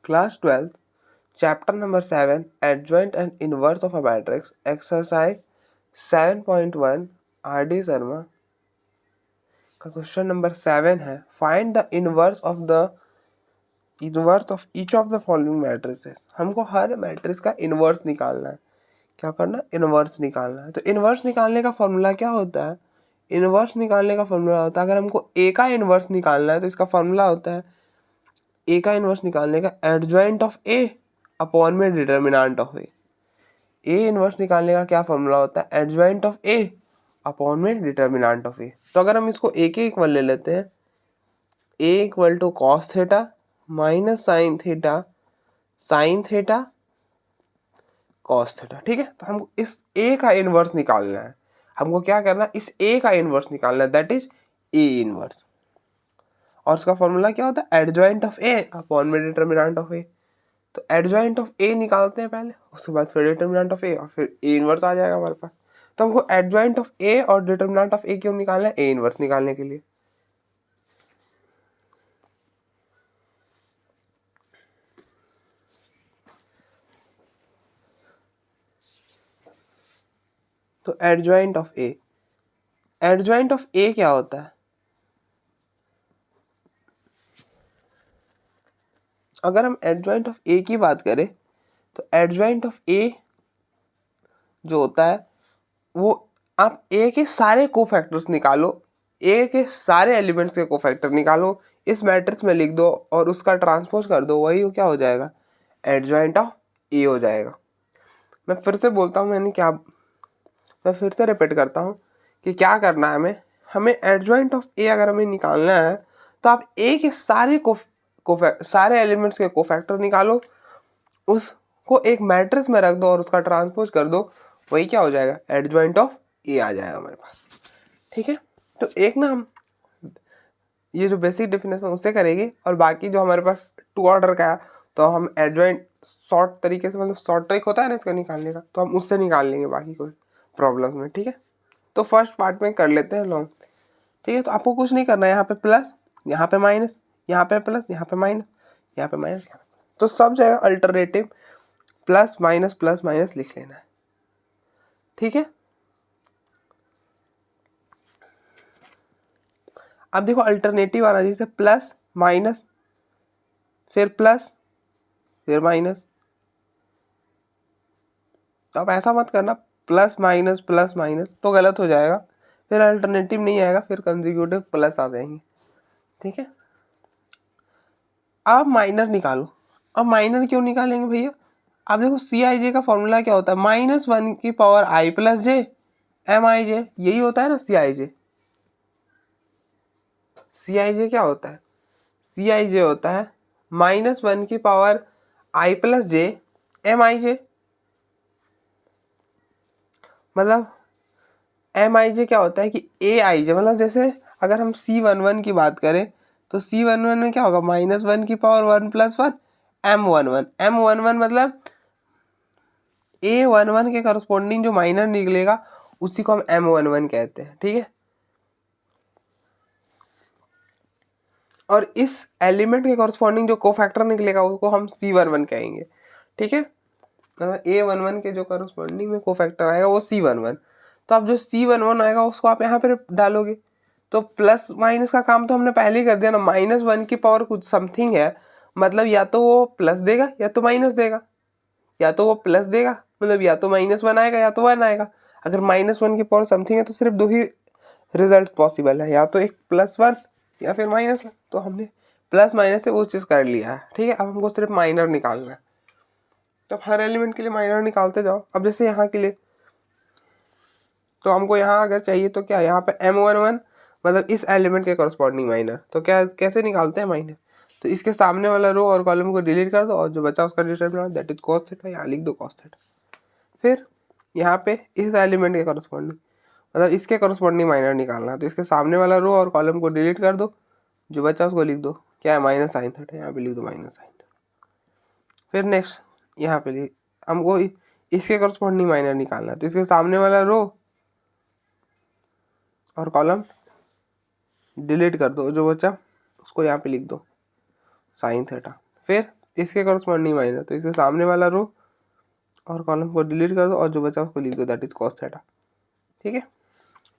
Class 12, chapter number 7, adjoint and inverse of a matrix, exercise 7.1, RD Sharma का question number 7 है. Find the inverse of each of the following matrices. हमको हर matrix का inverse निकालना है. क्या करना? इनवर्स निकालना है. तो इनवर्स निकालने का फॉर्मूला क्या होता है? इनवर्स निकालने का फॉर्मूला होता है, अगर हमको ए का इनवर्स निकालना है तो इसका फॉर्मूला होता है ए का इनवर्स निकालने का एडजॉइंट ऑफ ए अपॉन में determinant of A. A inverse निकालने का क्या फॉर्मूला होता है? एडजॉइंट ऑफ ए अपॉन में डिटर्मिनेंट ऑफ ए. तो अगर हम इसको ए के इक्वल ले लेते हैं, A equal to cos theta minus sine theta cos theta. ठीक है, तो हमको इस ए का इनवर्स निकालना है. हमको क्या करना है? इस ए का इनवर्स निकालना है, दैट इज ए इनवर्स. और उसका फॉर्मूला क्या होता है? एडजॉइंट ऑफ ए अपॉन में डिटर्मिनेंट ऑफ ए. तो एडजॉइंट ऑफ ए निकालते हैं पहले, उसके बाद फिर डिटर्मिनेंट ऑफ ए, और फिर ए इनवर्स आ जाएगा हमारे पास. तो हमको एडजॉइंट ऑफ ए और डिटर्मिनेंट ऑफ ए क्यों निकालना है? ए इनवर्स निकालने के लिए. तो एडजॉइंट ऑफ ए क्या होता है? अगर हम एडजॉइंट ऑफ ए की बात करें तो एडजॉइंट ऑफ ए जो होता है वो आप ए के सारे कोफैक्टर्स निकालो, ए के सारे एलिमेंट्स के कोफैक्टर निकालो, इस मैट्रिक्स में लिख दो और उसका ट्रांसपोज कर दो, वही क्या हो जाएगा? एडजॉइंट ऑफ ए हो जाएगा. मैं फिर से बोलता हूँ, मैं फिर से रिपीट करता हूँ कि क्या करना है हमें एडजॉइंट ऑफ ए अगर हमें निकालना है तो आप ए के सारे एलिमेंट्स के कोफैक्टर निकालो, उसको एक मैट्रिक्स में रख दो और उसका ट्रांसपोज कर दो, वही क्या हो जाएगा? एडजॉइंट ऑफ ए आ जाएगा हमारे पास. ठीक है, तो एक ना हम ये जो बेसिक डेफिनेशन उससे करेंगे और बाकी जो हमारे पास टू ऑर्डर का है तो हम एडजॉइंट शॉर्ट तरीके से, मतलब शॉर्ट ट्रिक होता है ना इसका निकालने का, तो हम उससे निकाल लेंगे बाकी कोई प्रॉब्लम में. ठीक है, तो फर्स्ट पार्ट में कर लेते हैं लॉन्ग. ठीक है, तो आपको कुछ नहीं करना है. यहाँ पे प्लस, यहाँ पे माइनस, यहाँ पे प्लस, यहाँ पे माइनस, यहाँ पे माइनस, तो सब जगह अल्टरनेटिव प्लस माइनस लिख लेना है. ठीक है, अब देखो अल्टरनेटिव आना, जैसे प्लस माइनस फिर माइनस. तो आप ऐसा मत करना प्लस माइनस तो गलत हो जाएगा, फिर अल्टरनेटिव नहीं आएगा, फिर कंसेक्यूटिव प्लस आ जाएंगे. ठीक है, अब माइनर निकालो. अब माइनर क्यों निकालेंगे भैया? अब देखो सी आई जे का फॉर्मूला क्या होता है? -1 की पावर आई प्लस जे एम आई जे, यही होता है ना सी आई जे. क्या होता है? सी आई जे होता है -1 की पावर आई प्लस जे एम आई जे. मतलब एम आई जे क्या होता है कि ए आई जे, मतलब जैसे अगर हम C11 की बात करें तो C11 में क्या होगा? -1 की पावर 1 + 1 M11 मतलब A11 के करस्पॉन्डिंग जो माइनर निकलेगा उसी को हम M11 कहते हैं. ठीक है, और इस एलिमेंट के करस्पॉन्डिंग जो कोफैक्टर निकलेगा उसको हम C11 कहेंगे. ठीक है, मतलब A11 के जो करस्पॉन्डिंग में कोफैक्टर आएगा वो C11. तो अब जो C11 आएगा उसको आप यहाँ पे डालोगे, तो प्लस माइनस का काम तो हमने पहले ही कर दिया ना. -1 की पावर कुछ समथिंग है, मतलब या तो वो प्लस देगा या तो माइनस देगा, या तो वो प्लस देगा मतलब या तो -1 आएगा या तो 1 आएगा. अगर -1 की पावर समथिंग है तो सिर्फ दो ही रिजल्ट पॉसिबल है, या तो एक +1 या फिर -1. तो हमने प्लस माइनस से वो चीज़ कर लिया है. ठीक है, अब हमको सिर्फ माइनर निकालना है. तो हर एलिमेंट के लिए माइनर निकालते जाओ. अब जैसे यहाँ के लिए तो हमको यहाँ अगर चाहिए तो क्या, यहाँ पे M11 मतलब इस एलिमेंट के करस्पॉन्डिंग माइनर, तो क्या कैसे निकालते हैं माइनर? तो इसके सामने वाला रो और कॉलम को डिलीट कर दो और जो बचा उसका determinant that is cos theta, यहाँ लिख दो cos थीटा. फिर यहाँ पे इस एलिमेंट के करस्पॉन्डिंग मतलब इसके करस्पॉन्डिंग माइनर निकालना है, तो इसके सामने वाला रो और कॉलम को डिलीट कर दो, जो बचा उसको लिख दो क्या है? -sin थीटा, यहाँ पे लिख दो -sin थीटा. फिर नेक्स्ट यहाँ पे हमको इसके करस्पॉन्डिंग माइनर निकालना है, तो इसके सामने वाला रो और कॉलम डिलीट कर दो, जो बचा उसको यहाँ पे लिख दो sin थीटा. फिर इसके करस्पॉन्डिंग माइनस, तो इसके सामने वाला रो और कॉलम को डिलीट कर दो और जो बचा उसको लिख दो, दैट इज कॉस थीटा। ठीक है,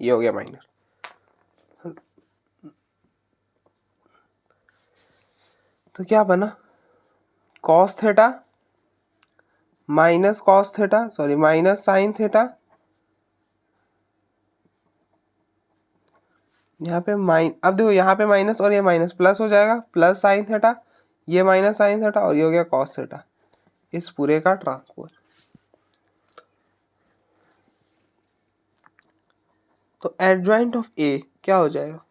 ये हो गया माइनर। तो क्या बना, cos theta minus cos theta, sorry minus sine theta, यहाँ पे अब देखो यहाँ पे माइनस और ये माइनस प्लस हो जाएगा, प्लस साइन थीटा, ये माइनस साइन थीटा और ये हो गया कॉस थीटा, इस पूरे का ट्रांसपोज। तो एडजॉइंट ऑफ ए क्या हो जाएगा,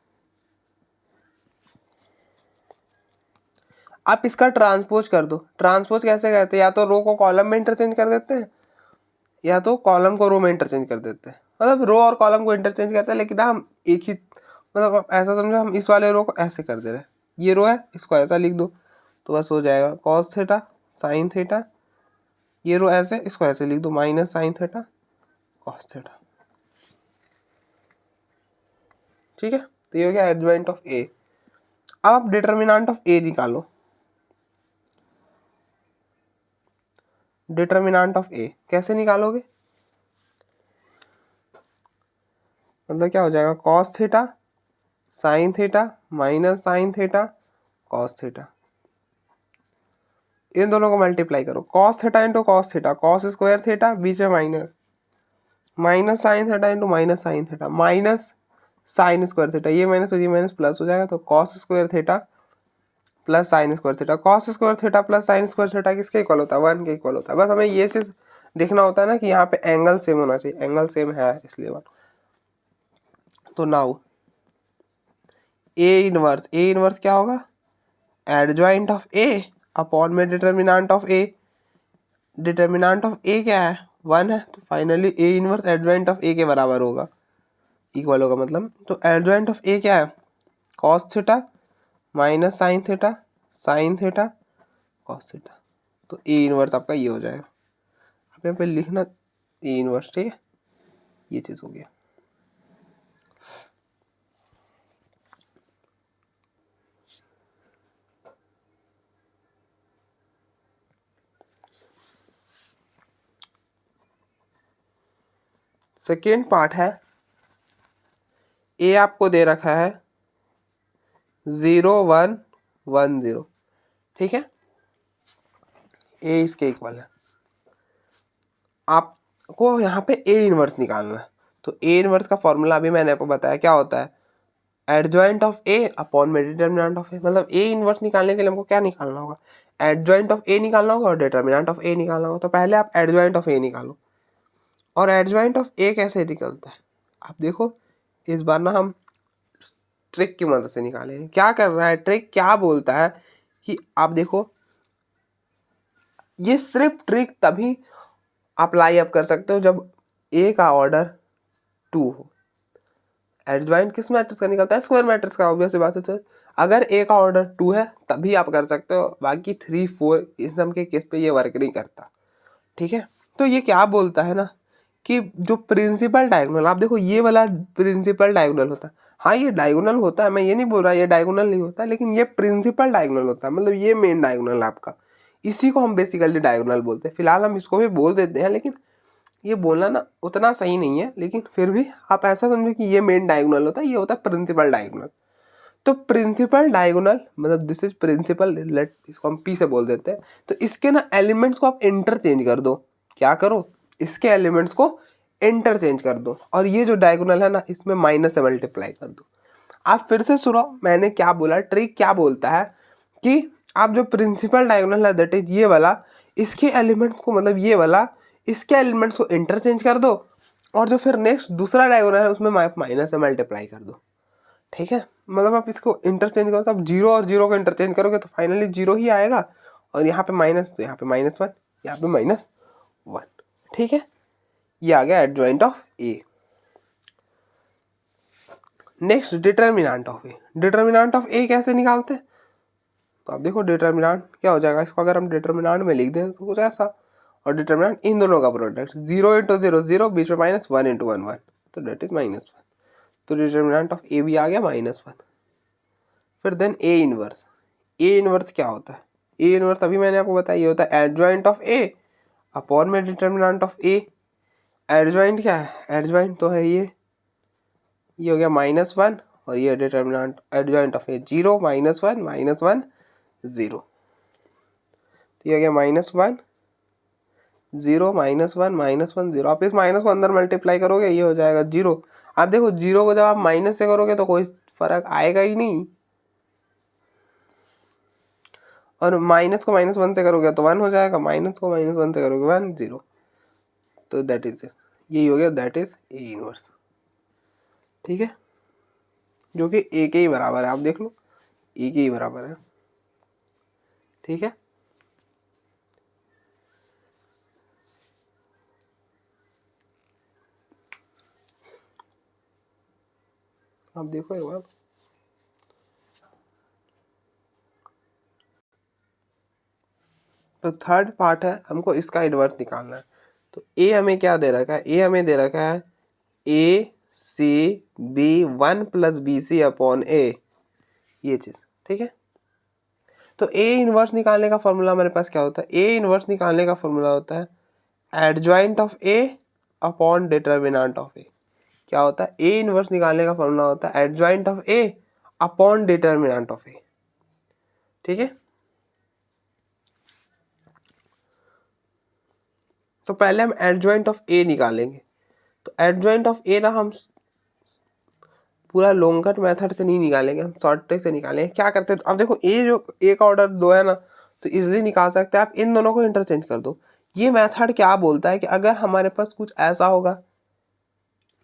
आप इसका ट्रांसपोज कर दो। ट्रांसपोज कैसे करते हैं, या तो रो को कॉलम में इंटरचेंज कर देते हैं या तो कॉलम को रो में इंटरचेंज कर देते हैं। मतलब रो और कॉलम को इंटरचेंज करते हैं, लेकिन हम एक ही, मतलब ऐसा समझो हम इस वाले रो को ऐसे कर दे रहे हैं, ये रो है इसको ऐसा लिख दो तो बस हो जाएगा कॉस थीटा साइन थीटा, ये रो ऐसे इसको ऐसे लिख दो minus sine theta cos theta. ठीक है, तो ये हो गया एडजॉइंट ऑफ ए। अब आप डिटर्मिनेंट ऑफ ए निकालो। डिटर्मिनेंट ऑफ ए कैसे निकालोगे, मतलब क्या हो जाएगा cos theta sine theta minus sine theta cos theta, इन दोनों को मल्टीप्लाई करो, cos theta into cos theta, cos square theta बीच में minus, minus sine theta into minus sine theta minus sine square theta, ये माइनस और ये minus plus हो जाएगा, तो cos square theta plus sine square theta, cos square theta plus sine square theta किसके equal होता है, 1 के इक्वल होता है। बस हमें ये चीज देखना होता है ना कि यहाँ पे एंगल सेम होना चाहिए, एंगल सेम है इसलिए 1। तो नाउ ए इनवर्स क्या होगा, एडजॉइंट ऑफ ए अपॉन में determinant of A, determinant of A क्या है 1 है, तो finally A inverse adjoint of A के बराबर होगा, इक्वल होगा मतलब। तो एडजॉइंट ऑफ ए क्या है cos theta minus sine theta cos theta, तो ए इनवर्स आपका ये हो जाएगा। आप यहाँ पे लिखना ए इनवर्स, ठीक है, ये चीज़ हो गया। सेकेंड पार्ट है, ए आपको दे रखा है 0 1 1 0, ठीक है, ए इसके इक्वल है, आपको यहाँ पे ए इनवर्स निकालना है। तो ए इनवर्स का फॉर्मूला अभी मैंने आपको बताया क्या होता है, एडजॉइंट ऑफ ए अपॉन में डिटर्मिनेंट ऑफ ए। मतलब ए इनवर्स निकालने के लिए हमको क्या निकालना होगा, एडजॉइंट ऑफ ए निकालना होगा और डिटर्मिनेंट ऑफ ए निकालना होगा। तो पहले आप एडजॉइंट ऑफ ए निकालो, और एडजॉइंट ऑफ ए कैसे निकलता है आप देखो, इस बार ना हम ट्रिक की मदद से निकालेंगे। क्या कर रहा है ट्रिक, क्या बोलता है कि आप देखो, ये सिर्फ ट्रिक तभी अप्लाई आप कर सकते हो जब ए का ऑर्डर 2 हो। एडजॉइंट किस मैट्रिक्स का निकलता है, स्क्वायर मैट्रिक्स का, ऑब्वियस सी बात है। तो अगर ए का ऑर्डर 2 है तभी आप कर सकते हो, बाकी 3 4 इस सब के केस पे ये वर्क नहीं करता। ठीक है, तो ये क्या बोलता है ना कि जो प्रिंसिपल डायगोनल, आप देखो ये वाला प्रिंसिपल डायगोनल होता है, हाँ ये डायगोनल होता है, मैं ये नहीं बोल रहा ये डायगोनल नहीं होता, लेकिन ये प्रिंसिपल डायगोनल होता है, मतलब ये मेन डायगोनल है आपका, इसी को हम बेसिकली डायगोनल बोलते हैं। फिलहाल हम इसको भी बोल देते हैं, लेकिन ये बोलना ना उतना सही नहीं है, लेकिन फिर भी आप ऐसा समझो कि ये मेन डायगोनल होता है, ये होता है प्रिंसिपल डायगोनल। तो प्रिंसिपल डायगोनल मतलब दिस इज प्रिंसिपल, लेट इसको हम पी से बोल देते हैं। तो इसके ना एलिमेंट्स को आप इंटरचेंज कर दो, क्या करो, इसके एलिमेंट्स को इंटरचेंज कर दो, और ये जो डायगोनल है ना इसमें माइनस से मल्टीप्लाई कर दो। आप फिर से सुनो मैंने क्या बोला, ट्रिक क्या बोलता है कि आप जो प्रिंसिपल डायगोनल है दैट इज ये वाला, इसके एलिमेंट्स को, मतलब ये वाला, इसके एलिमेंट्स को इंटरचेंज कर दो, और जो फिर नेक्स्ट दूसरा डायगोनल है उसमें माइनस से मल्टीप्लाई कर दो। ठीक है, मतलब आप इसको इंटरचेंज करो तो आप 0 और 0 को इंटरचेंज करोगे तो फाइनली 0 ही आएगा, और यहाँ पे माइनस, तो यहाँ पे -1, यहाँ पे -1। ठीक है, ये आ गया adjoint of A. Next determinant of A. Determinant of A कैसे निकालते हैं, तो आप देखो डिटर्मिनेंट क्या हो जाएगा, इसको अगर हम डिटर्मिनेंट में लिख दें तो कुछ ऐसा, और डिटर्मिनेंट इन दोनों का प्रोडक्ट 0 × 0 0, बीच में -1 × 1 1, तो डेट इज -1। तो डिटर्मिनेंट ऑफ ए भी आ गया -1। फिर then A inverse. A inverse क्या होता है, ए इनवर्स अभी मैंने आपको बताया ये होता है एडजॉइंट ऑफ ए अपॉन में डिटर्मिनेंट ऑफ ए। एडजॉइंट क्या है, एडजॉइंट तो है ये हो गया -1 और ये डिटर्मिनेंट एडजॉइंट ऑफ ए 0 -1 -1 0, तो ये हो गया -1 0 -1 -1 0। आप इस माइनस को अंदर मल्टीप्लाई करोगे ये हो जाएगा 0। आप देखो 0 को जब आप माइनस से करोगे तो कोई फर्क आएगा ही नहीं, और माइनस को -1 से करोगे तो 1 हो जाएगा, माइनस को -1 से करोगे 1 0। तो दैट इज यही हो गया, दैट इज ए इनवर्स। ठीक है, जो कि ए के ही बराबर है, आप देख लो ए के ही बराबर है। ठीक है, आप देखो एक बार। तो थर्ड पार्ट है, हमको इसका इनवर्स निकालना है। तो ए हमें क्या दे रखा है, ए हमें दे रखा है A C B 1 + B C upon A, ये चीज। ठीक है, तो ए इनवर्स निकालने का फॉर्मूला हमारे पास क्या होता है, ए इनवर्स निकालने का फॉर्मूला होता है adjoint of A upon determinant of A. क्या होता है, ए इनवर्स निकालने का फॉर्मूला होता है adjoint of A upon determinant of A. ठीक है, तो पहले हम एडजॉइंट ऑफ ए निकालेंगे। तो एडजॉइंट ऑफ ए ना हम पूरा लॉन्ग कट मेथड से नहीं निकालेंगे, हम शॉर्ट ट्रिक से निकालेंगे। क्या करते हैं, तो अब देखो ए जो ए का ऑर्डर 2 है ना, तो इजीली निकाल सकते हैं आप, इन दोनों को इंटरचेंज कर दो। ये मेथड क्या बोलता है कि अगर हमारे पास कुछ ऐसा होगा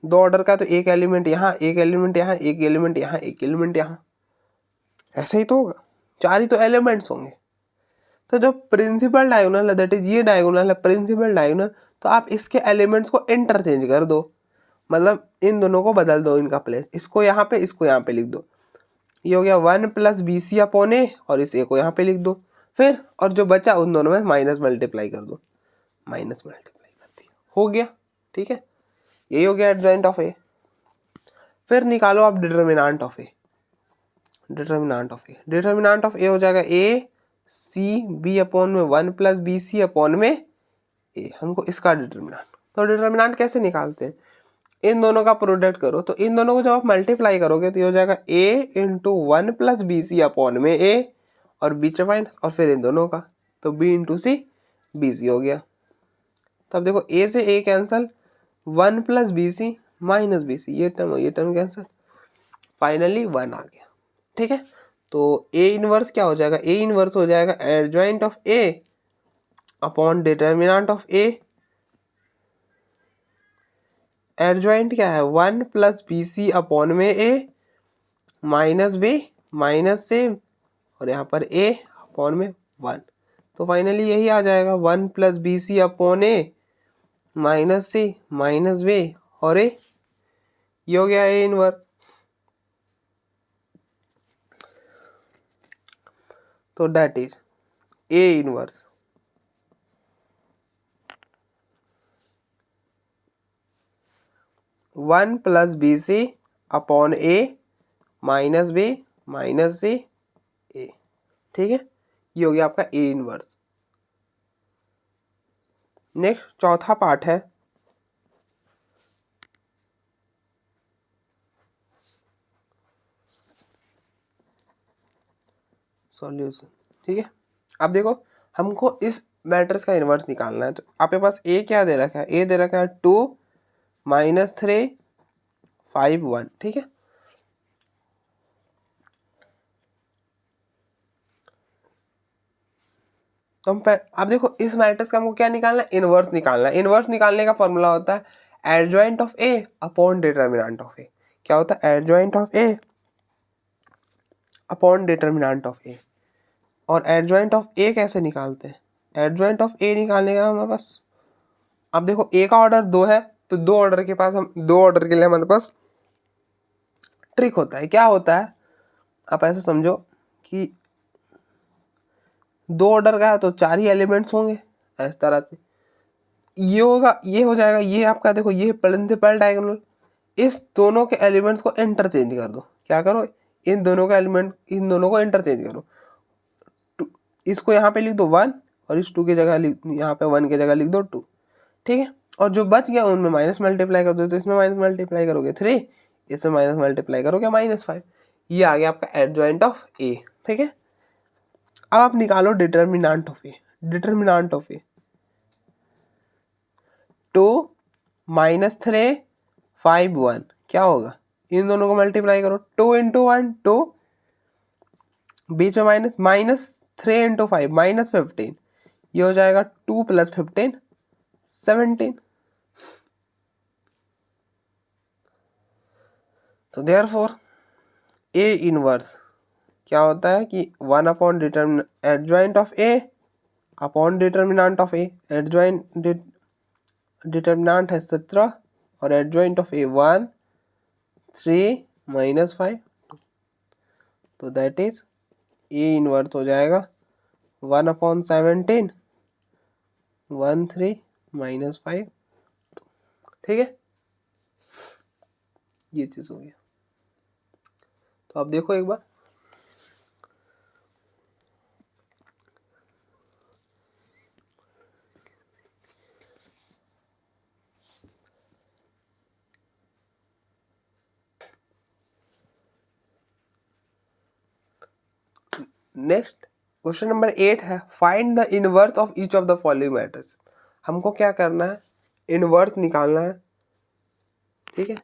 2 ऑर्डर का, तो एक एलिमेंट यहाँ, एक एलिमेंट यहाँ, एक एलिमेंट यहाँ, एक एलिमेंट यहाँ, ऐसा ही तो होगा, 4 ही तो एलिमेंट्स होंगे। तो जो प्रिंसिपल डायगोनल है, दैट इज ये डायगोनल है प्रिंसिपल डायगोनल, तो आप इसके एलिमेंट्स को इंटरचेंज कर दो, मतलब इन दोनों को बदल दो इनका प्लेस, इसको यहाँ पे इसको यहाँ पे लिख दो। ये हो गया 1 + बी सी अपॉन ए, और इस ए को यहाँ पे लिख दो फिर, और जो बचा उन दोनों में माइनस मल्टीप्लाई कर दो, माइनस मल्टीप्लाई कर दिया, हो गया। ठीक है, यही हो गया एडजॉइंट ऑफ ए। फिर निकालो आप determinant of A. Determinant of A, determinant of A हो जाएगा ए सी बी अपॉन में 1 + बी सी अपॉन में ए, हमको इसका डिटर्मिनेंट। तो डिटर्मिनेंट कैसे निकालते हैं, इन दोनों का प्रोडक्ट करो, तो इन दोनों को जब आप मल्टीप्लाई करोगे तो ये हो जाएगा a × 1 + बी सी अपॉन में a, और बीच में माइनस, और फिर इन दोनों का, तो b × c बी सी हो गया। तब देखो a से a cancel, 1 + B C minus B C, ये टर्म कैंसल, फाइनली 1 आ गया। ठीक है, तो a इनवर्स क्या हो जाएगा, a इनवर्स हो जाएगा adjoint of a upon determinant of a। Adjoint क्या है, 1 + बी सी अपॉन में a माइनस b माइनस से, और यहाँ पर a अपॉन में 1, तो फाइनली यही आ जाएगा 1 + B C upon a minus c minus b और a, ये हो गया a इनवर्स। तो that is a inverse one + B C upon a minus b minus c a। ठीक है, ये हो गया आपका a इनवर्स। नेक्स्ट चौथा पार्ट है सॉल्यूशन। ठीक है, अब देखो हमको इस मैट्रिक्स का इनवर्स निकालना है, तो आपके पास a क्या दे रखा है, a दे रखा है 2 -3 5 1। ठीक है, तो हम अब देखो इस मैट्रिक्स का हमको क्या निकालना है, इनवर्स निकालना है। इनवर्स निकालने का फॉर्मूला होता है adjoint of A upon determinant of A. क्या होता है, adjoint of A upon determinant of A. और एडजॉइंट ऑफ ए कैसे निकालते हैं, एडजॉइंट ऑफ ए निकालने का हमारे पास, अब देखो ए का ऑर्डर 2 है, तो 2 ऑर्डर के पास हम 2 ऑर्डर के लिए हमारे पास ट्रिक होता है। क्या होता है, आप ऐसे समझो कि 2 ऑर्डर का है तो 4 ही एलिमेंट्स होंगे, इस तरह से ये होगा, ये हो जाएगा, ये आपका देखो ये प्रिंसिपल डायगोनल, इस दोनों के एलिमेंट्स को इंटरचेंज कर दो। क्या करो, इन दोनों का एलिमेंट, इन दोनों को इंटरचेंज करो, इसको यहाँ पे लिख दो 1 और इस 2 की जगह यहाँ पे 1 की जगह लिख दो 2, ठीक है। और जो बच गया उनमें माइनस मल्टीप्लाई कर दो, तो इसमें माइनस मल्टीप्लाई करोगे 3, इसमें माइनस मल्टीप्लाई करोगे -5। ये आ गया आपका एडजॉइंट ऑफ ए, ठीक है। अब आप निकालो determinant of A. Determinant of ए 2 -3 5 1 क्या होगा, इन दोनों को मल्टीप्लाई करो, 2 इंटू 1 2, बीच में -3 इंटू 5 -15, ये हो जाएगा 2 + 15 17। तो देयरफॉर ए इनवर्स क्या होता है कि 1 upon adjoint of A upon determinant of A. Adjoint determinant है 17 और एडजॉइंट ऑफ ए 1 3 -5, तो दैट इज ए इनवर्स हो जाएगा 1 अपॉन 17 1 3 -5, ठीक है। ये चीज हो गया। तो आप देखो एक बार, नेक्स्ट क्वेश्चन नंबर 8 है, find the inverse of each of the following matrix. हमको क्या करना है, इनवर्स निकालना है, ठीक है।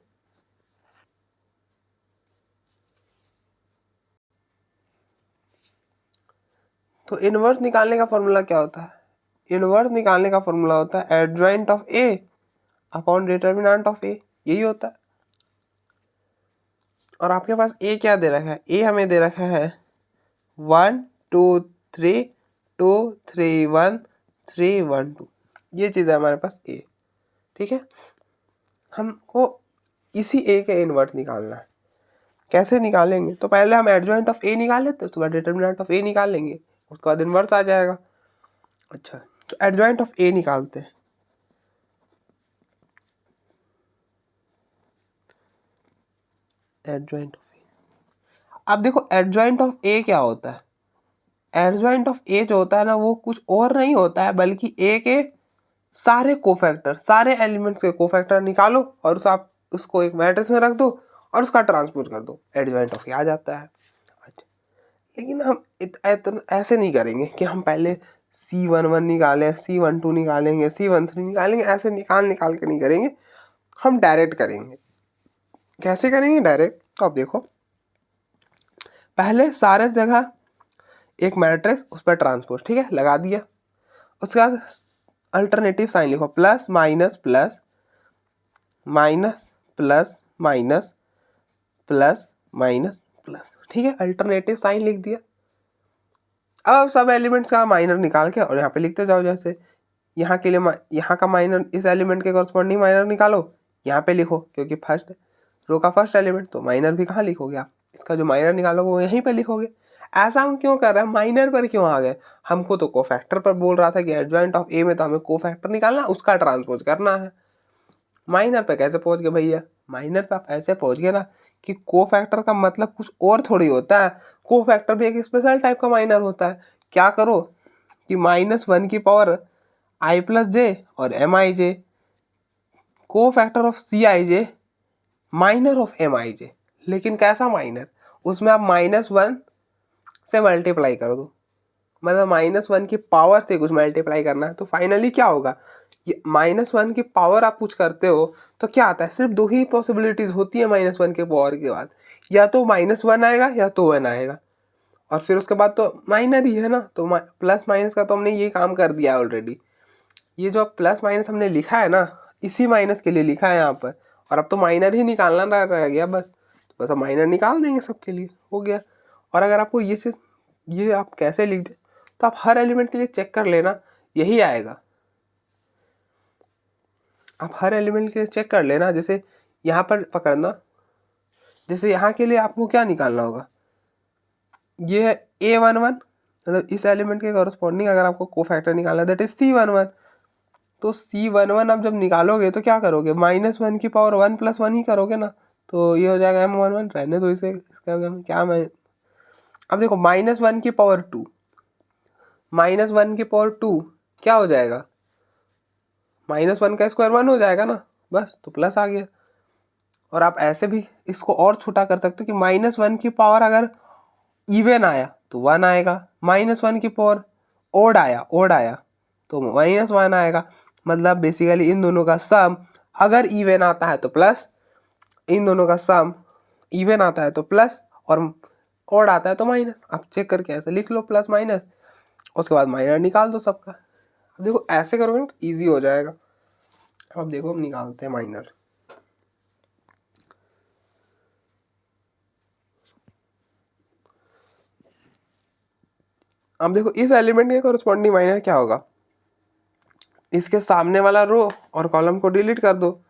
तो इनवर्स निकालने का फॉर्मूला क्या होता है, इनवर्स निकालने का फॉर्मूला होता है adjoint of A upon determinant of A, यही होता है। और आपके पास ए क्या दे रखा है, ए हमें दे रखा है 1 2 3 2 3 1 3 1 2, ये चीज़ है हमारे पास ए, ठीक है। हमको इसी ए के इनवर्स निकालना है। कैसे निकालेंगे, तो पहले हम एडजॉइंट ऑफ ए निकाल लेते हैं, उसके बाद डिटर्मिनेंट ऑफ ए निकाल लेंगे, उसके बाद इनवर्स आ जाएगा। अच्छा, तो एडजॉइंट ऑफ ए निकालते हैं। एडजॉइंट ऑफ ए, अब देखो एडजॉइंट ऑफ ए क्या होता है, एडजॉइंट ऑफ ए जो होता है ना, वो कुछ और नहीं होता है बल्कि ए के सारे कोफैक्टर, सारे एलिमेंट्स के कोफैक्टर निकालो और आप उसको एक मैट्रिक्स में रख दो और उसका ट्रांसपोज कर दो, एडजॉइंट ऑफ ए आ जाता है। अच्छा, लेकिन हम ऐसे नहीं करेंगे कि हम पहले C11 निकालें, C12 निकालेंगे, C13 निकालेंगे, ऐसे निकाल निकाल के नहीं करेंगे, हम डायरेक्ट करेंगे। कैसे करेंगे डायरेक्ट, तो आप देखो, पहले सारे जगह एक मैट्रिक्स, उस पर ट्रांसपोज, ठीक है, लगा दिया। उसके बाद अल्टरनेटिव साइन लिखो, plus minus plus minus plus minus plus minus plus, ठीक है, अल्टरनेटिव साइन लिख दिया। अब सब एलिमेंट्स का माइनर निकाल के और यहाँ पे लिखते जाओ, जैसे यहाँ के लिए यहाँ का माइनर, इस एलिमेंट के कॉरस्पॉन्डिंग माइनर निकालो, यहाँ पे लिखो, क्योंकि फर्स्ट रो का फर्स्ट एलिमेंट, तो माइनर भी कहाँ लिखोगे आप, इसका जो माइनर निकालोगे वो यहीं पे लिखोगे। ऐसा हम क्यों कर रहे हैं, माइनर पर क्यों आ गए, हमको तो कोफैक्टर पर बोल रहा था कि एडजॉइंट ऑफ ए में तो हमें कोफैक्टर निकालना, उसका ट्रांसपोज करना है। माइनर पे कैसे पहुंच गए भैया, माइनर पे आप ऐसे पहुंच गए ना कि कोफैक्टर का मतलब कुछ और थोड़ी होता है, कोफैक्टर भी एक स्पेशल टाइप का माइनर होता है। क्या करो कि -1 की पावर i+j और mij, cofactor of Cij, minor of Mij। लेकिन कैसा माइनर, उसमें आप -1 से मल्टीप्लाई कर दो, मतलब -1 की पावर से कुछ मल्टीप्लाई करना है, तो फाइनली क्या होगा, ये -1 की पावर आप कुछ करते हो तो क्या आता है, सिर्फ दो ही पॉसिबिलिटीज होती है -1 के पावर के बाद, या तो -1 आएगा या तो 1 आएगा, और फिर उसके बाद तो माइनर ही है ना, तो प्लस माइनस का तो हमने ये काम कर दिया है ऑलरेडी। ये जो प्लस माइनस हमने लिखा है ना, इसी माइनस के लिए लिखा है यहाँ पर, और अब तो माइनर ही निकालना रह गया बस, तो बस हम माइनर निकाल देंगे सबके लिए, हो गया। और अगर आपको ये चीज़, ये आप कैसे लिख दे, तो आप हर एलिमेंट के लिए चेक कर लेना, यही आएगा। आप हर एलिमेंट के लिए चेक कर लेना, जैसे यहाँ पर पकड़ना, जैसे यहाँ के लिए आपको क्या निकालना होगा, ये है A11, मतलब इस एलिमेंट के कॉरस्पॉन्डिंग अगर आपको कोफैक्टर निकालना है दैट इज C11, तो C11 आप जब निकालोगे तो क्या करोगे, -1 की पावर 1 + 1 ही करोगे ना, तो ये हो जाएगा M11, रहने दो इसे, इसका क्या मैं, अब देखो -1 की पावर 2 -1 की पावर 2 क्या हो जाएगा, -1 का स्क्वायर 1 हो जाएगा ना, बस तो प्लस आ गया। और आप ऐसे भी इसको और छोटा कर सकते हो कि -1 की पावर अगर इवन आया तो 1 आएगा, -1 की पावर ओड आया तो -1 आएगा। मतलब बेसिकली इन दोनों का सम अगर इवन आता है तो प्लस, इन दोनों का सम इवन आता है तो प्लस और ओड आता है तो माइनस। आप चेक करके ऐसे लिख लो प्लस माइनस, उसके बाद माइनर निकाल दो सबका। अब देखो ऐसे करोगे ना तो ईजी हो जाएगा। अब देखो हम निकालते हैं माइनर। अब देखो इस एलिमेंट के कोरस्पॉन्डिंग माइनर क्या होगा, इसके सामने वाला रो और कॉलम को डिलीट कर दो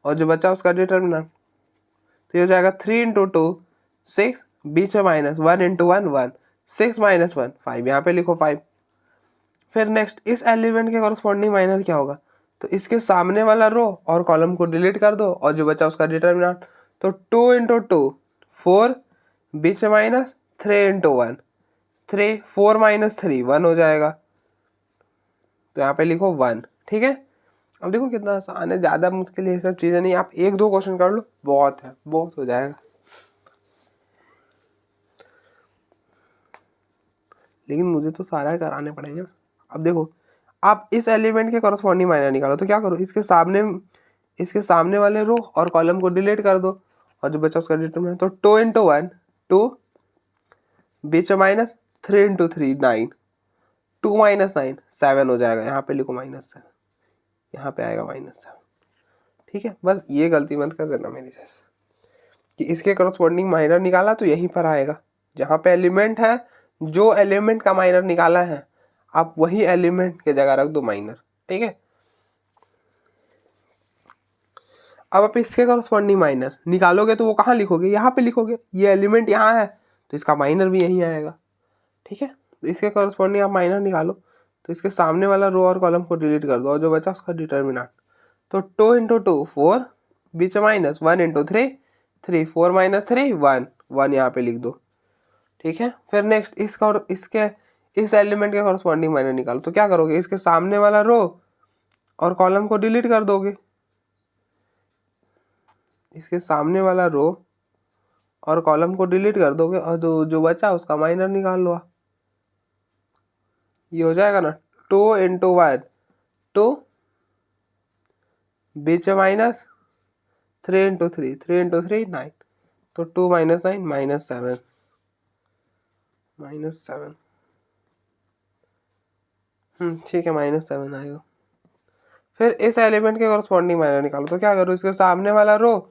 और जो बचा उसका डिटर्मिनेंट, तो ये हो जाएगा 3 इंटू 2 6, बीच में -1 इंटू 1 1, 6 - 1 5, यहाँ पे लिखो 5। फिर नेक्स्ट इस एलिमेंट के कॉरस्पॉन्डिंग माइनर क्या होगा, तो इसके सामने वाला रो और कॉलम को डिलीट कर दो और जो बचा उसका डिटर्मिनेंट, तो 2 इंटू 2 4, बीच में माइनस 3 इंटू 1 3, 4 - 3 1 हो जाएगा, तो यहाँ पे लिखो 1। ठीक है, अब देखो कितना आसान है, ज़्यादा मुश्किल ये सब चीज़ें नहीं, आप 1-2 क्वेश्चन कर लो बहुत है, बहुत हो जाएगा। लेकिन मुझे तो सारा कराने पड़ेंगे ना। अब देखो आप इस एलिमेंट के कॉरस्पॉन्डिंग माइनर निकालो, तो क्या करो, इसके सामने वाले रो और कॉलम को डिलीट कर दो और जो बचा उसका डिटरमिनेंट, तो 2 इंटू 1 2, बीच में माइनस 3 इंटू 3 9, 2 - 9 7 हो जाएगा, यहाँ पे लिखो -7, यहाँ पे आएगा -7। ठीक है, बस ये गलती मत कर देना मेरी जैसे कि इसके करस्पॉन्डिंग माइनर निकाला तो यहीं पर आएगा जहाँ पे एलिमेंट है, जो एलिमेंट का माइनर निकाला है आप वही एलिमेंट के जगह रख दो माइनर। ठीक है, अब आप इसके करस्पॉन्डिंग माइनर निकालोगे तो वो कहाँ लिखोगे, यहाँ पे लिखोगे, ये एलिमेंट यहाँ है तो इसका माइनर भी यहीं आएगा। ठीक है, तो इसके करस्पॉन्डिंग आप माइनर निकालो, तो इसके सामने वाला रो और कॉलम को डिलीट कर दो और जो बचा उसका डिटर्मिनेंट, तो 2 इंटू 2 4, बीच में -1 इंटू 3 3, 4 - 3 1 1 यहाँ पे लिख दो। ठीक है, फिर नेक्स्ट इसका और इसके इस एलिमेंट के कॉरस्पॉन्डिंग माइनर निकालो, तो क्या करोगे, इसके सामने वाला रो और कॉलम को डिलीट कर दोगे, इसके सामने वाला रो और कॉलम को डिलीट कर दोगे और जो बचा उसका माइनर निकाल लो। ये हो जाएगा ना 2 इंटू 1 2, बीच में -3 इंटू 3 3 इंटू 3 9, तो 2 - 9 -7 -7। ठीक है, -7 आएगा। फिर इस एलिमेंट के कॉरस्पॉन्डिंग माइनर निकालो, तो क्या करो, इसके सामने वाला रो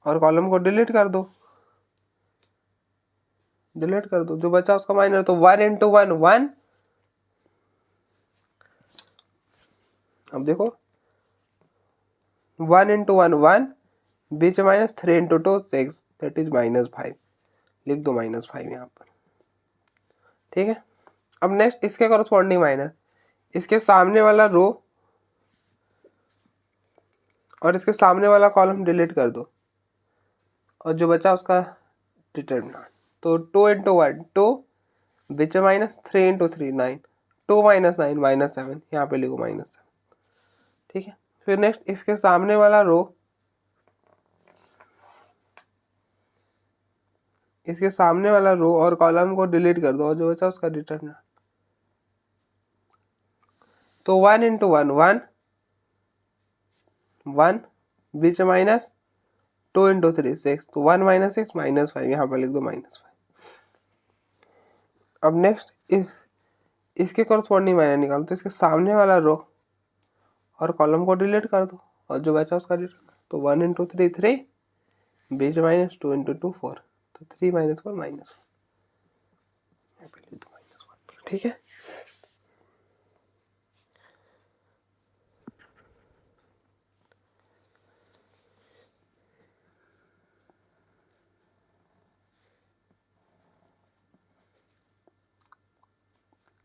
और कॉलम को डिलीट कर दो, जो बचा उसका माइनर, तो 1 इंटू 1 1। अब देखो 1 इंटू 1 1, बीच में -3 इंटू 2 6, दैट इज -5, लिख दो -5 यहाँ पर। ठीक है, अब नेक्स्ट इसके कॉरस्पॉन्डिंग माइनर, इसके सामने वाला रो और इसके सामने वाला कॉलम डिलीट कर दो और जो बचा उसका डिटर्मिनेंट, तो 2 इंटू 1 2, बीच में -3 इंटू 3 9, 2 - 9 -7, यहाँ पे लिखो -7। ठीक है, फिर नेक्स्ट इसके सामने वाला रो, इसके सामने वाला रो और कॉलम को डिलीट कर दो और जो बचा उसका डिटर्मिनेंट, तो 1 इंटू 1 1 1, बीच में -2 इंटू 3 6, तो 1 - 6 -5, यहाँ पर लिख दो -5। अब नेक्स्ट इसके कॉरस्पॉन्डिंग माइनर निकालो, तो इसके सामने वाला रो और कॉलम को डिलीट कर दो और जो बचा उसका डिटर्मिनेंट, तो 1 इंटू 3 3, बीच में -2 इंटू 2 4, तो 3 - 4 -1, ठीक है।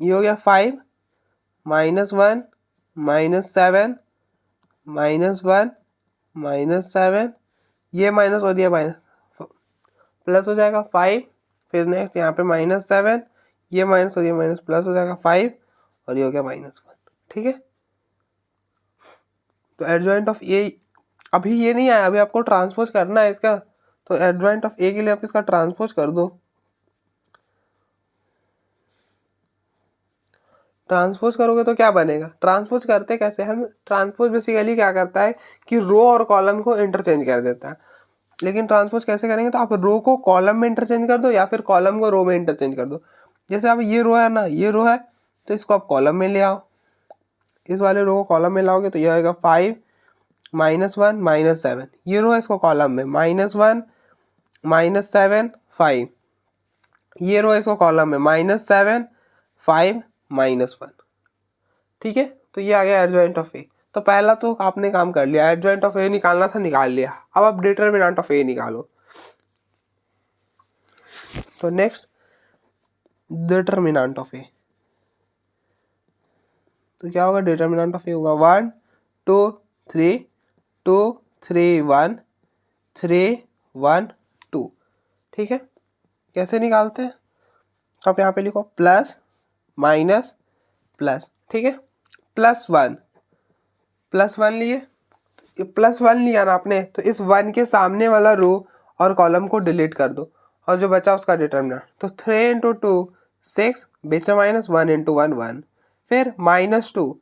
ये हो गया 5 -1 -7 -1 -7, ये माइनस और ये माइनस प्लस हो जाएगा 5। फिर नेक्स्ट यहाँ पे -7, ये माइनस और ये माइनस प्लस हो जाएगा 5 और ये हो गया -1, ठीक है। तो एडजॉइंट ऑफ ए अभी ये नहीं आया, अभी आपको ट्रांसपोज करना है इसका, तो एडजॉइंट ऑफ ए के लिए आप इसका ट्रांसपोज कर दो। ट्रांसपोज करोगे तो क्या बनेगा, ट्रांसपोज करते कैसे हम, ट्रांसपोज बेसिकली क्या करता है कि रो और कॉलम को इंटरचेंज कर देता है। लेकिन ट्रांसपोज कैसे करेंगे, तो आप रो को कॉलम में इंटरचेंज कर दो या फिर कॉलम को रो में इंटरचेंज कर दो। जैसे अब ये रो है ना, ये रो है, तो इसको आप कॉलम में ले आओ, इस वाले रो को कॉलम में लाओगे तो ये आएगा 5 -1 -7। ये रो है, इसको कॉलम में -1 -7 5। ये रो है, इसको कॉलम में -7 5 -1, ठीक है। तो ये आ गया एडजॉइंट ऑफ ए। तो पहला तो आपने काम कर लिया, एडजॉइंट ऑफ ए निकालना था, निकाल लिया। अब आप डिटरमिनेंट ऑफ ए निकालो। तो नेक्स्ट डिटरमिनेंट ऑफ ए, तो क्या होगा, डिटरमिनेंट ऑफ ए होगा 1 2 3 2 3 1 3 1 2, ठीक है। कैसे निकालते हैं, तो आप यहाँ पे लिखो प्लस माइनस प्लस, ठीक है। +1 लिए, +1 लिया ना आपने, तो इस 1 के सामने वाला रो और कॉलम को डिलीट कर दो और जो बचा उसका डिटरमिनेंट। तो 3 × 2 6, बीच में -1 × 1 1। फिर -2,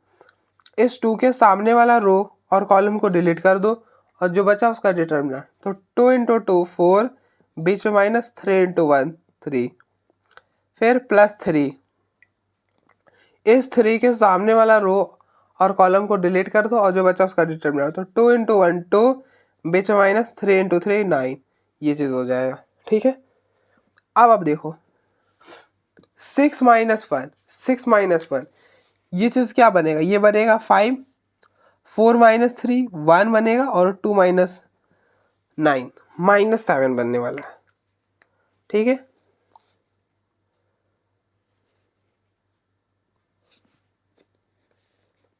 इस 2 के सामने वाला रो और कॉलम को डिलीट कर दो और जो बचा उसका डिटरमिनेंट। तो 2 × 2 4, बीच में -3 × 1 3। फिर +3, इस 3 के सामने वाला रो और कॉलम को डिलीट कर दो और जो बचा उसका डिटरमिनेंट। तो 2 × 1 2, बीच में -3 × 3 9, ये चीज़ हो जाएगा, ठीक है। अब देखो 6 - 1, ये चीज़ क्या बनेगा, ये बनेगा 5, 4 - 3 1 बनेगा और 2 - 9 -7 बनने वाला है, ठीक है।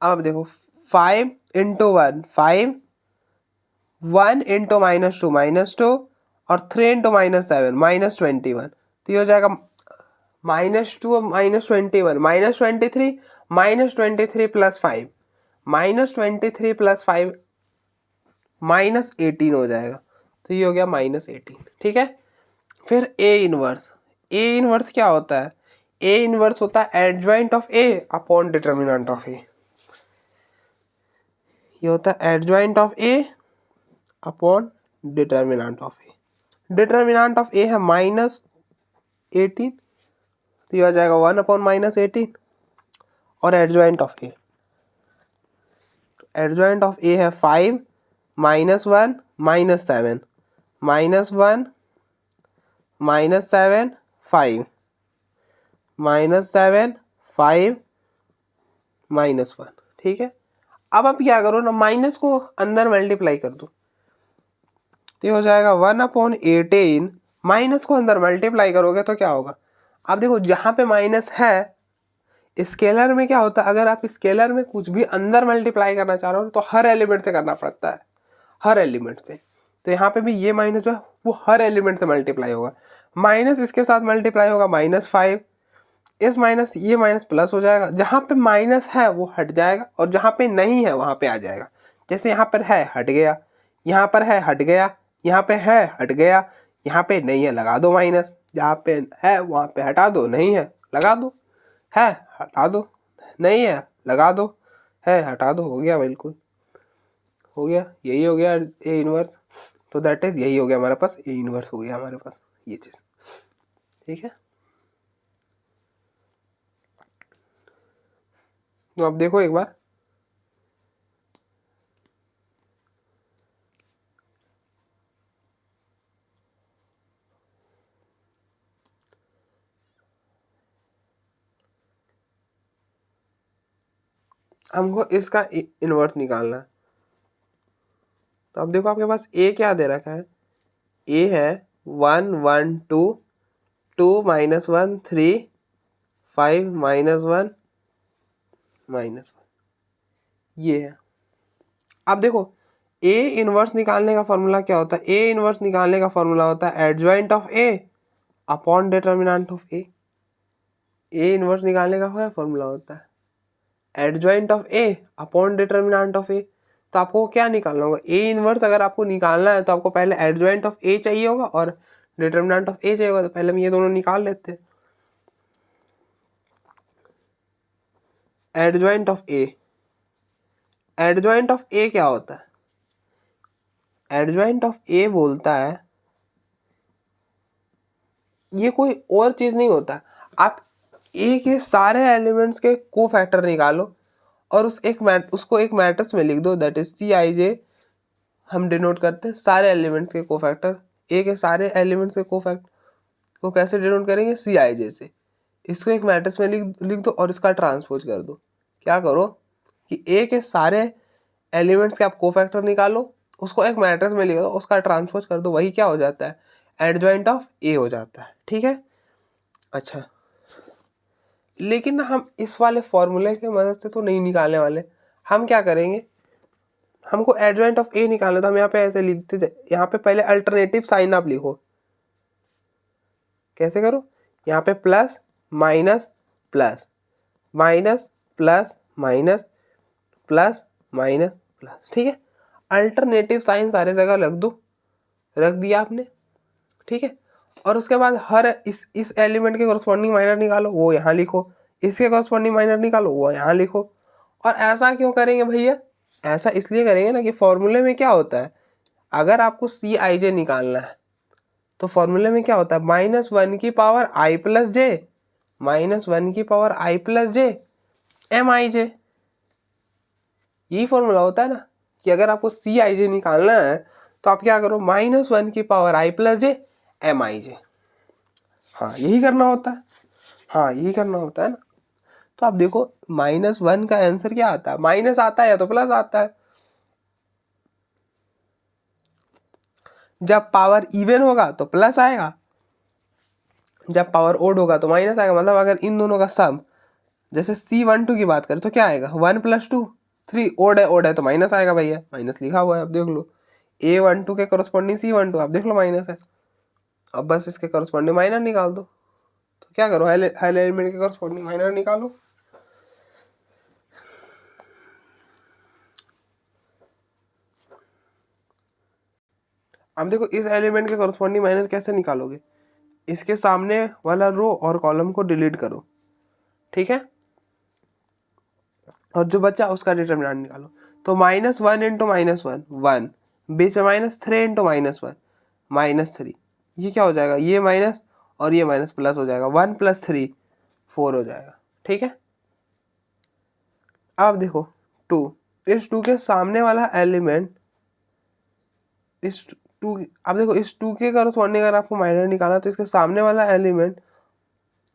अब देखो 5 × 1 5, 1 × -2 और 3 × -7 -21। तो ये हो जाएगा -2 और -21 -23 -23 + 5 -23 + 5 -18 हो जाएगा। तो ये हो गया -18, ठीक है। फिर ए इनवर्स क्या होता है, ए इनवर्स होता है adjoint of A upon determinant of A. ये होता है adjoint of A upon determinant of A. Determinant of A है -18, तो ये आ जाएगा 1 अपॉन -18। और adjoint of A, adjoint of A है 5 -1 -7 -1 -7 -7 5 -7 5 -1, ठीक है। अब आप क्या करो ना, माइनस को अंदर मल्टीप्लाई कर दो, तो ये हो जाएगा 1/18। माइनस को अंदर मल्टीप्लाई करोगे तो क्या होगा, आप देखो जहाँ पे माइनस है, स्केलर में क्या होता है, अगर आप स्केलर में कुछ भी अंदर मल्टीप्लाई करना चाह रहे हो तो हर एलिमेंट से करना पड़ता है, हर एलिमेंट से। तो यहाँ पे भी ये माइनस जो है वो हर एलिमेंट से मल्टीप्लाई होगा। माइनस इसके साथ मल्टीप्लाई होगा -5, इस माइनस ये माइनस प्लस हो जाएगा, जहाँ पे माइनस है वो हट जाएगा और जहाँ पे नहीं है वहाँ पे आ जाएगा। जैसे यहाँ पर है हट गया, यहाँ पर है हट गया, यहाँ पे है हट गया, यहाँ पे नहीं है लगा दो माइनस, जहाँ पे है वहाँ पे हटा दो, नहीं है लगा दो, है हटा दो, नहीं है लगा दो, है हटा दो, हो गया, बिल्कुल हो गया, यही हो गया ए इनवर्स। तो दैट इज यही हो गया हमारे पास, ए इनवर्स हो गया हमारे पास ये चीज़, ठीक है। तो अब देखो एक बार, हमको इसका इन्वर्स निकालना है। तो अब देखो आपके पास ए क्या दे रखा है, ए है 1 1 2 2 -1 3 5 -1 -1, ये है। अब देखो ए इनवर्स निकालने का फॉर्मूला क्या होता है, ए इनवर्स निकालने का फॉर्मूला होता है adjoint of A upon determinant of A. A inverse निकालने का क्या फॉर्मूला होता है, adjoint of A upon determinant of A. तो आपको क्या निकालना होगा, ए इनवर्स अगर आपको निकालना है तो आपको पहले एडजॉइंट ऑफ ए चाहिए होगा और डिटर्मिनेंट ऑफ ए चाहिए होगा। तो पहले हम ये दोनों निकाल लेते हैं। Adjoint of A, adjoint of A क्या होता है, एडजॉइंट ऑफ ए बोलता है, ये कोई और चीज नहीं होता, आप ए के सारे एलिमेंट्स के कोफैक्टर निकालो और उसको एक मैट्रिक्स में लिख दो, दैट इज सी आई जे। हम डिनोट करते हैं सारे एलिमेंट्स के कोफैक्टर, ए के सारे एलिमेंट्स के कोफैक्टर को कैसे डिनोट करेंगे, सी आई जे से। इसको एक मैट्रिक्स में लिख दो और इसका ट्रांसपोज कर दो। क्या करो कि ए के सारे एलिमेंट्स के आप कोफैक्टर निकालो, उसको एक मैट्रिक्स में लिख दो, उसका ट्रांसपोज कर दो, वही क्या हो जाता है, एडजॉइंट ऑफ ए हो जाता है। ठीक है। अच्छा, लेकिन हम इस वाले फॉर्मूले की मदद से तो नहीं निकालने वाले। हम क्या करेंगे, हमको एडजॉइंट ऑफ ए निकालना, तो हम यहाँ पे ऐसे लिखते थे, यहाँ पे पहले अल्टरनेटिव साइन आप लिखो। कैसे करो, यहाँ पे plus minus plus minus plus minus plus minus plus. ठीक है, अल्टरनेटिव साइन सारे जगह रख दिया आपने। ठीक है, और उसके बाद हर इस एलिमेंट के कॉरस्पॉन्डिंग माइनर निकालो, वो यहाँ लिखो, इसके कॉरस्पॉन्डिंग माइनर निकालो, वो यहाँ लिखो। और ऐसा क्यों करेंगे भैया, ऐसा इसलिए करेंगे ना कि फॉर्मूले में क्या होता है, अगर आपको सी आई जे निकालना है तो फॉर्मूले में क्या होता है, -1 की पावर आई प्लस जे, -1 की पावर आई प्लस जे एम आई जे। यही फॉर्मूला होता है ना कि अगर आपको सी आई जे निकालना है तो आप क्या करो, -1 की पावर आई प्लस जे एम आई जे। हाँ यही करना होता है, हाँ यही करना होता है ना। तो आप देखो -1 का आंसर क्या आता है, माइनस आता है या तो प्लस आता है। जब पावर इवन होगा तो प्लस आएगा, जब पावर ओड होगा तो माइनस आएगा। मतलब अगर इन दोनों का सम, जैसे C12 की बात करें तो क्या आएगा, 1 + 2 3, ओड है तो माइनस आएगा भैया, माइनस लिखा हुआ है, आप देख लो। A12 के कॉरस्पॉन्डिंग C12 आप देख लो माइनस है। अब बस इसके कॉरस्पॉन्डिंग माइनर निकाल दो। तो क्या करो, हाई एलिमेंट के कॉरस्पॉन्डिंग माइनर निकालो। अब देखो इस एलिमेंट के कॉरस्पॉन्डिंग माइनर कैसे निकालोगे, इसके सामने वाला रो और कॉलम को डिलीट करो। ठीक है, और जो बचा उसका डिटर्मिनेंट निकालो। तो -1 × -1 1, बीच में -3 × -1 -3, ये क्या हो जाएगा, ये माइनस और ये माइनस प्लस हो जाएगा, 1 + 3 4 हो जाएगा। ठीक है, अब देखो 2, इस 2 के सामने वाला एलिमेंट, इस 2, अब देखो इस 2 के कॉरस्पॉन्डिंग अगर आपको माइनर निकालना तो इसके सामने वाला एलिमेंट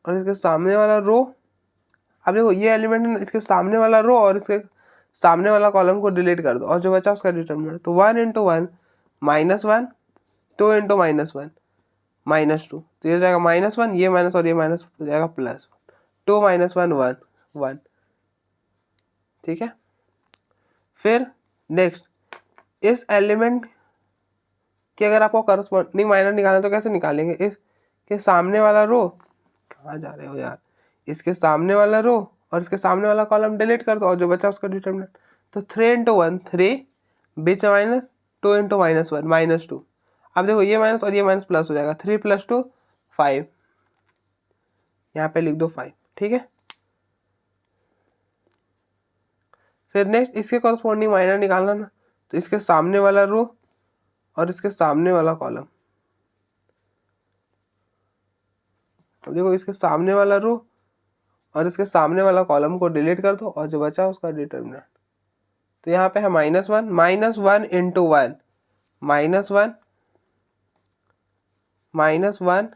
और इसके सामने वाला रो, अब देखो ये एलिमेंट है, इसके सामने वाला रो और इसके सामने वाला कॉलम को डिलीट कर दो और जो बचा उसका डिटर्मिनेंट। तो 1 × 1 -1, 2 × -1 -2, तो ये हो जाएगा -1, ये माइनस और ये माइनस हो जाएगा प्लस, 2 - 1 1 1। ठीक है, फिर नेक्स्ट इस एलिमेंट कि अगर आपको करस्पॉन्डिंग माइनर निकालना तो कैसे निकालेंगे, इसके सामने वाला रो, कहाँ जा रहे हो यार, इसके सामने वाला रो और इसके सामने वाला कॉलम डिलीट कर दो और जो बचा उसका डिटर्मिनेंट। तो 3 × 1 3, बीच में माइनस, 2 × -1 -2। अब देखो ये माइनस और ये माइनस प्लस हो जाएगा, 3 + 2 5, यहाँ पे लिख दो 5। ठीक है, फिर नेक्स्ट इसके कॉरस्पॉन्डिंग माइनर निकालना ना, तो इसके सामने वाला रो और इसके सामने वाला कॉलम, अब देखो इसके सामने वाला रो और इसके सामने वाला कॉलम को डिलीट कर दो और जो बचा उसका डिटर्मिनेंट। तो यहाँ पे है -1 -1 × 1 -1 -1।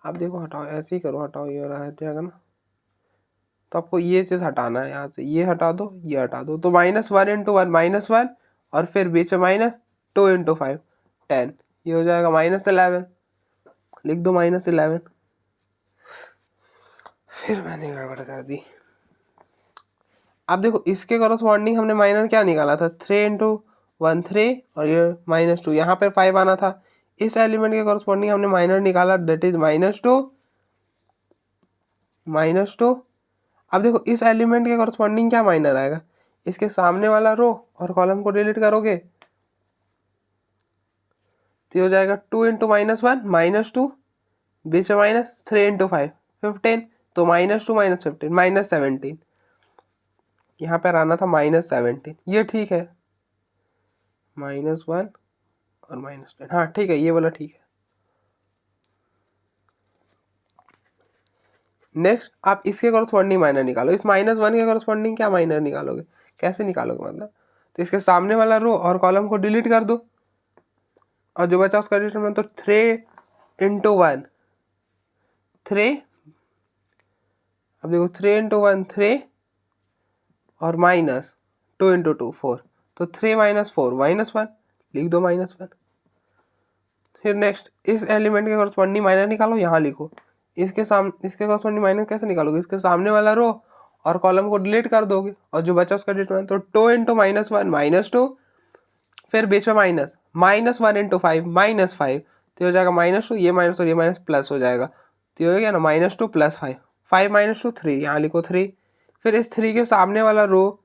अब देखो हटाओ, ऐसे ही करो, हटाओ ये रहा जाएगा ना, तो आपको ये चीज़ हटाना है, यहाँ से ये हटा दो, ये हटा दो। तो -1 × 1 -1 और फिर बीच में माइनस, 2 × 5 10, ये हो जाएगा -11, लिख दो -11। फिर मैंने गड़बड़ कर दी। अब देखो इसके कॉरस्पॉन्डिंग हमने माइनर क्या निकाला था, 3 × 1 3 और ये -2, यहाँ पे 5 आना था। इस एलिमेंट के कॉरस्पॉन्डिंग हमने माइनर निकाला, दैट इज -2 -2। अब देखो इस एलिमेंट के कॉरस्पॉन्डिंग क्या माइनर आएगा, इसके सामने वाला रो और कॉलम को डिलीट करोगे तो हो जाएगा 2 इंटू -1 -2, बीच में माइनस, 3 इंटू 5 15, तो -2 -15 -17, यहाँ पर आना था -17, ये ठीक है, -1 और -10, हाँ ठीक है, ये वाला ठीक है। नेक्स्ट आप इसके कॉरस्पॉन्डिंग माइनर निकालो, इस -1 के कॉरस्पॉन्डिंग क्या माइनर निकालोगे, कैसे निकालोगे मतलब, तो इसके सामने वाला रो और कॉलम को डिलीट कर दो और जो बचा उसका डिटरमिनेंट, तो 3 इंटू 1 3, अब देखो 3 इंटू 1 3 और -2 इंटू 2 4, तो 3 - 4 -1, लिख दो -1। फिर नेक्स्ट इस एलिमेंट के कॉरस्पॉन्डिंग माइनर निकालो, यहाँ लिखो, इसके कॉरस्पॉन्डिंग माइनस कैसे निकालोगे, इसके सामने वाला रो और कॉलम को डिलीट कर दोगे और जो बचा उसका डिटरमिनेंट, तो 2 इंटू -1 -2, फिर बीच में -1 इंटू 5 -5, तो हो जाएगा -2, ये माइनस और ये माइनस प्लस हो जाएगा, तो हो गया ना -2 + 5, 5 - 2 3, यहाँ लिखो 3। फिर इस 3 के सामने वाला रो,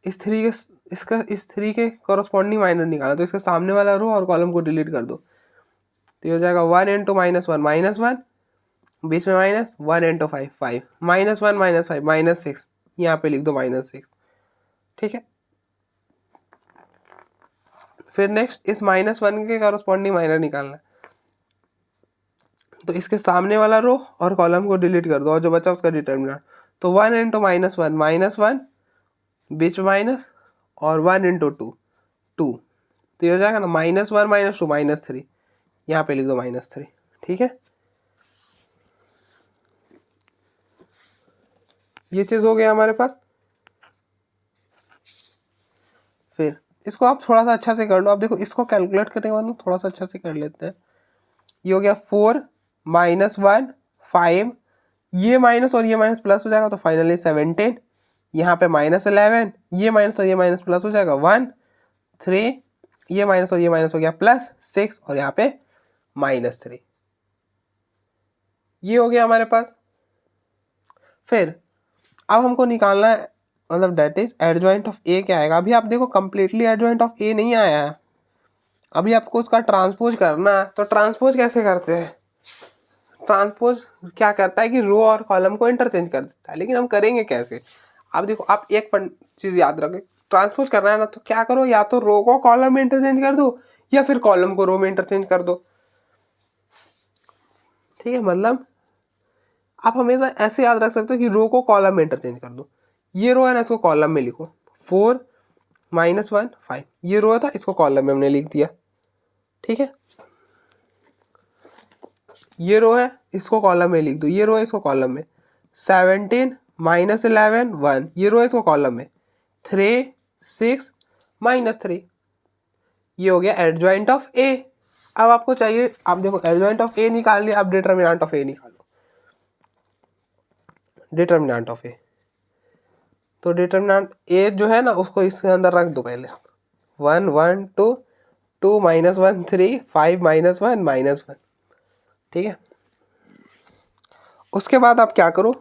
इस 3 के कॉरस्पॉन्डिंग माइनर निकाला, तो इसके सामने वाला रो और कॉलम को डिलीट कर दो, तो हो जाएगा 1 इंटू -1 -1, बीच में -1 इंटू 5 5, -1 -5 -6, यहाँ पे लिख दो -6, ठीक है। फिर नेक्स्ट इस -1 के कॉरस्पॉन्डिंग माइनर निकालना है, तो इसके सामने वाला रो और कॉलम को डिलीट कर दो और जो बचा उसका डिटरमिनेंट, तो 1 इंटू -1 -1, बीच में माइनस और 1 इंटू 2 2, तो ये हो जाएगा ना -1 -2 -3, यहाँ पे लिख दो -3, ठीक है। ये चीज़ हो गया हमारे पास। फिर इसको आप थोड़ा सा अच्छा से कर लो, आप देखो इसको कैलकुलेट करने के बाद थोड़ा सा अच्छा से कर लेते हैं। ये हो गया 4 -1 5, ये माइनस और ये माइनस प्लस हो जाएगा, तो फाइनली 17, यहाँ पे -11, ये माइनस और ये माइनस प्लस हो जाएगा 1 3, ये माइनस और ये माइनस हो गया +6 और यहाँ पे -3, ये हो गया हमारे पास। फिर अब हमको निकालना है, मतलब date is adjoint of A क्या आएगा। अभी आप देखो कंप्लीटली एडजॉइंट ऑफ ए नहीं आया है, अभी आपको उसका ट्रांसपोज करना है। तो ट्रांसपोज कैसे करते हैं, ट्रांसपोज क्या करता है कि रो और कॉलम को इंटरचेंज कर देता है, लेकिन हम करेंगे कैसे। आप देखो, आप एक चीज़ याद रखें, ट्रांसपोज करना है ना तो क्या करो, या तो रो को कॉलम में इंटरचेंज कर दो या फिर कॉलम को रो में इंटरचेंज कर दो, ठीक है। मतलब आप हमेशा ऐसे याद रख सकते हो कि रो को कॉलम में इंटरचेंज कर दो, ये रो है ना इसको कॉलम में लिखो, 4 -1 5, ये रो था इसको कॉलम में हमने लिख दिया, ठीक है। ये रो है इसको कॉलम में लिख दो, ये रो है इसको कॉलम में, 17 -11 1, ये रो है इसको कॉलम में, 3 6 -3, ये हो गया एडजॉइंट ऑफ ए। अब आपको चाहिए, आप देखो एडजॉइंट ऑफ ए निकाल लिया, अब डिटरमिनेंट ऑफ ए निकालो, डिटरमिनेंट ऑफ ए। तो डिटरमिनेंट ए जो है ना उसको इसके अंदर रख दो पहले, 1 1 2 2 -1 3 5 -1 -1, ठीक है। उसके बाद आप क्या करो,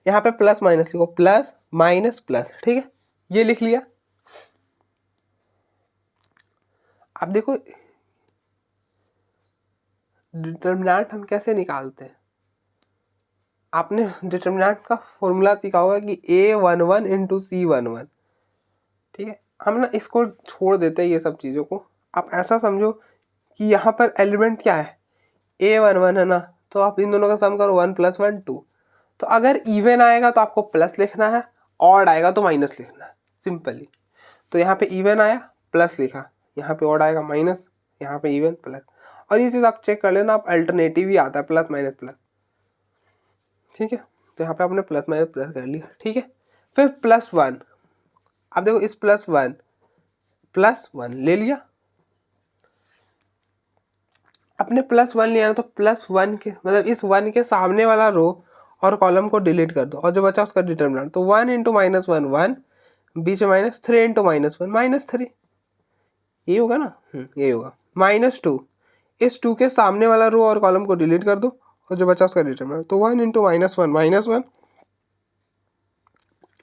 यहाँ पे प्लस माइनस लिखो, प्लस माइनस प्लस, ठीक है, ये लिख लिया। अब देखो डिटरमिनेंट हम कैसे निकालते हैं, आपने डिटरमिनेंट का फॉर्मूला सीखा होगा कि A11 इंटू C11, ठीक है। हम ना इसको छोड़ देते हैं ये सब चीज़ों को, आप ऐसा समझो कि यहाँ पर एलिमेंट क्या है, A11 है ना, तो आप इन दोनों का सम करो, 1 + 1 2, तो अगर इवन आएगा तो आपको प्लस लिखना है, ऑड आएगा तो माइनस लिखना है, सिंपली। तो यहाँ पे इवन आया प्लस लिखा, यहाँ पे ऑड आएगा माइनस, यहाँ पे इवन प्लस, और ये चीज़ आप चेक कर लेना, आप अल्टरनेटिव ही आता है प्लस माइनस प्लस, ठीक है। तो यहाँ पे आपने प्लस माइनस प्लस कर लिया, ठीक है। फिर +1, अब देखो इस +1 ले लिया, अपने +1 लिया ना, तो +1 के मतलब इस 1 के सामने वाला रो और कॉलम को डिलीट कर दो और जो बचा उसका डिटरमिनेंट, तो 1 इंटू -1 1, बीच में माइनस, 3 इंटू -1 -3, ये होगा ना, ये होगा। -2, इस 2 के सामने वाला रो और कॉलम को डिलीट कर दो और जो बचा उसका डिटरमिनेंट, तो 1 इंटू -1 -1,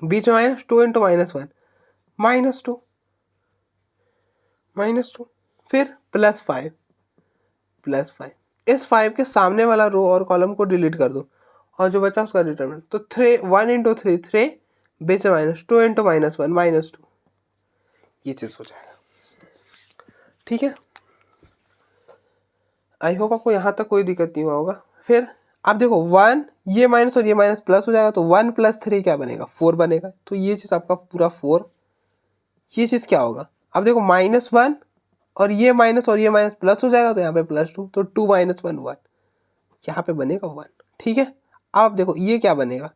बीच में माइनस, 2 इंटू -1 -2 फिर +5 इस 5 के सामने वाला रो और कॉलम को डिलीट कर दो और जो बचा उसका डिटरमिनेंट। तो 1 इंटू 3 3, बीच में माइनस, 2 इंटू -1 -2, ये चीज़ हो जाएगा। ठीक है, आई होप आपको यहाँ तक कोई दिक्कत नहीं हुआ होगा। फिर आप देखो 1, ये माइनस और ये माइनस प्लस हो जाएगा, तो 1 + 3 क्या बनेगा, 4 बनेगा। तो ये चीज़ आपका पूरा 4, ये चीज़ क्या होगा, अब देखो -1 और ये माइनस प्लस हो जाएगा, तो यहाँ पे +2, तो 2 - 1 1, यहाँ पे बनेगा 1। ठीक है, अब आप देखो ये क्या बनेगा,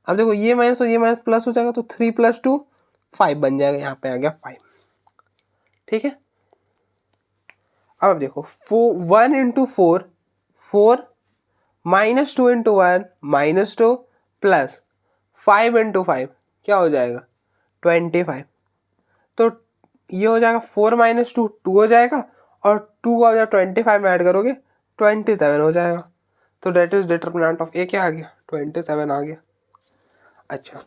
अब देखो ये माइनस और ये माइनस प्लस हो जाएगा, तो 3 + 2 5 बन जाएगा, यहाँ पे आ गया 5। ठीक है, अब आप देखो 1 इंटू 4 4, -2 इंटू 1 -2 प्लस 5 इंटू 5 क्या हो जाएगा 25। तो ये हो जाएगा 4 - 2 2 हो जाएगा, और 2 का जब 25 में ऐड करोगे 27 हो जाएगा। तो that is determinant of A क्या आ गया, 27 आ गया। अच्छा,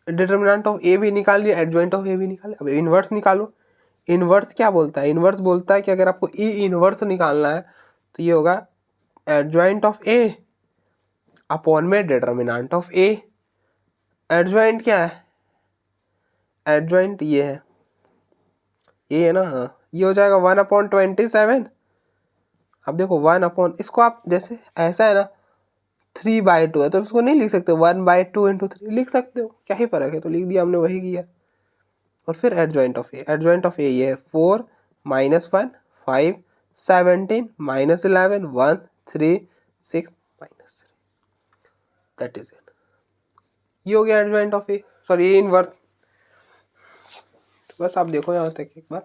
डिटर्मिनेंट ऑफ ए भी निकाल लिया, एडजॉइंट ऑफ ए भी निकाल लिया। अब इन्वर्स निकालो। इन्वर्स क्या बोलता है, इन्वर्स बोलता है कि अगर आपको ई इन्वर्स निकालना है तो ये होगा एडजॉइंट ऑफ ए अपॉन में डिटर्मिनेंट ऑफ ए। एडजॉइंट क्या है, एडजॉइंट ये है ना, हाँ ये हो जाएगा 1/27। अब देखो 1 इसको आप जैसे ऐसा है ना 3/2 है, तो इसको नहीं लिख सकते 1/2 × 3 लिख सकते हो, क्या ही फर्क है, तो लिख दिया हमने, वही किया। और फिर एडजॉइंट ऑफ ए ये है 4 - 1 5 17 -11 1 3 6 -3, दैट इज इट। ये हो गया adjoint of A, sorry A inverse. बस आप देखो यहाँ तक एक बार।